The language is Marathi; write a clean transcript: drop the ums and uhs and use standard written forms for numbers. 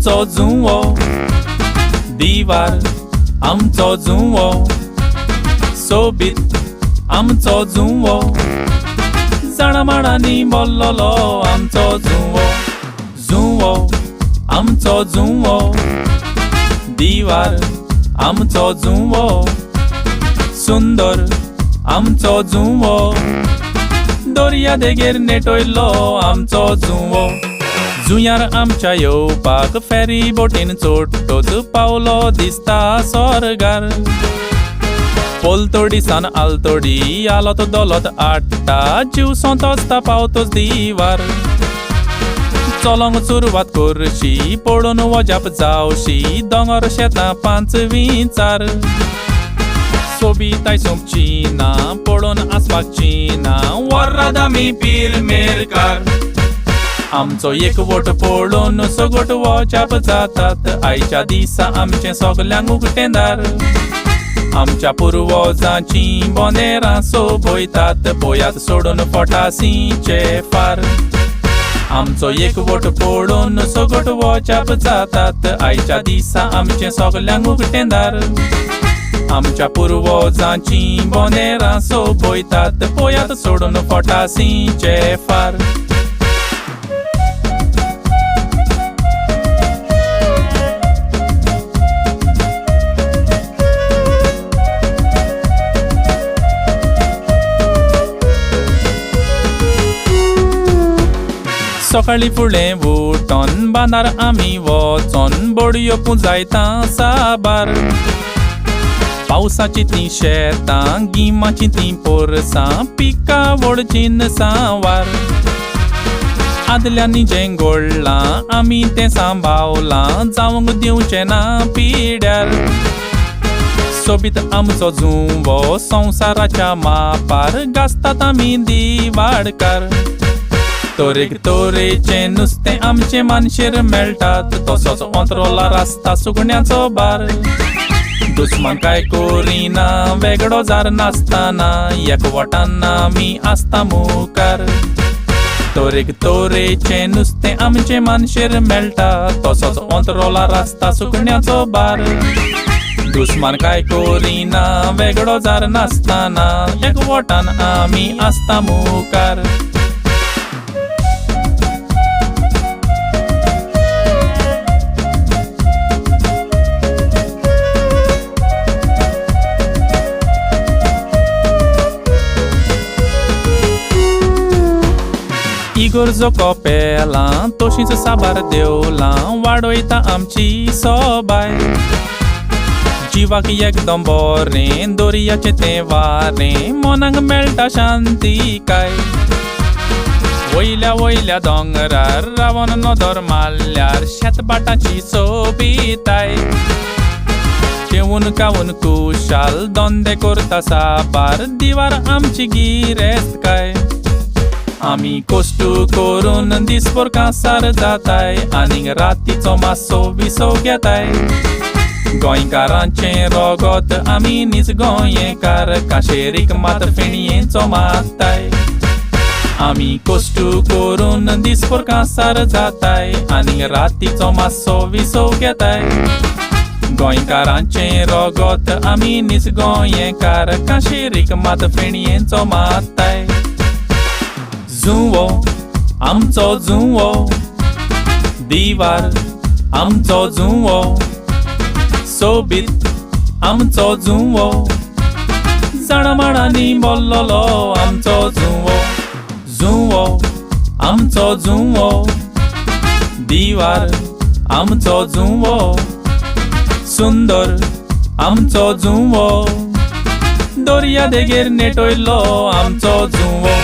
आमचो जुंवो दिवार आमचो जुंवो सोबीत आमचो जुंवो जाणामाडांनी बोल्लोलो आमचो जुंवो जुंवो आमचो जुंवो दिवार आमचो जुंवो सुंदर आमचो जुंवो दर्या देगेर नेटयल्लो आमचो जुंवो जुंयार आमच्या येवपाक फेरी बोटीन चोट्टोच पावलो दिसता स्वर्गार पोलतोडी सान आलतोडी आलोत दोलोत आट्टा जीव सोंतोचता पावतोच दिवार चलोंक सुरवात करशी पडून वजाप जावशी दोंगर शेतां पांच विचार सोबीताय सोंपची ना पडून आसपाकची ना वर्रादामी पीर मेरकार आमचो एकवट पडून सगट वजाप जातात आयच्या दिसा आमचे सगल्यांक उक्तेंदार आमच्या पुर्वजांची बोनेरां सोबयतात पयात सोडून फटासींचे फार आमचो एकवट पडून सगट वजाप जातात आयच्या दिसा आमचे सगल्यांक उक्तेंदार आमच्या पुर्वजांची बोनेरां सोबयतात पयात सोडून फटासींचे फार सकाळी फुडें उठोन बांदार आमी वचोन बडयो पुंजायता साबार पावसाची ती शेतां गिमाची ती पोरसां पिकां व्हड जिनसां वार आदल्यांनी जें घडलां आमी तें सांबाळलां जावंक दिवचें ना पिड्यार सोबीत आमचो जुंवो संवसाराच्या मापार गासतात आमी दिवाडकार तोरेक तोरेचें नुस्तें आमचे मानशेर मेळटात तसोच अंत्रोलार आसता सुकण्याचो बार दुस्मान काय कोरिना वेगळो जार नासतना एकवटान आमी आसता मुखार तोरेक तोरेचें नुस्तें आमचे मानशेर मेळटा तसोच अंत्रोलार आसता सुकण्याचो बार दुस्मान काय कोरिना वेगळो जार नासतना एकवटान आमी आसता मुखार इगोर्जो कोपेलां तशींच साबार देवलां वाडयता आमची सोबाय जिवाक एकदम बरें दर्याचें तें वारें मनाक मेळटा शांतीकाय वयल्या वयल्या दोंगरार रावन नदर मारल्यार शेतबाटाची सोबीताय जेवून खावून कुशाल धंदे करता साबार दिवार आमची गिरेस्तकाय आमी कश्ट करून दिसभर कांसार जाताय आनीक रातीचो मातसो विसो घेताय गोंयकारांचें रगत आमी नीज गोंयकार काशेरीक मात फेणयेचो मागताय आमी कश्ट करून दिसभर कांसार जाताय आनीक रातीचो मातसो विसो घेताय गोंयकारांचें रगत आमी नीज गोंयकार काशेरीक मात फेणयेचो मागताय जुंवो आमचो जुंवो दिवार आमचो जुंवो सोबीत आमचो जुंवो जाणामाडांनी बोल्लोलो आमचो जुंवो जुंवो आमचो जुंवो दिवार आमचो जुंवो सुंदर आमचो जुंवो दर्या देगेर नेटयल्लो आमचो जुंवो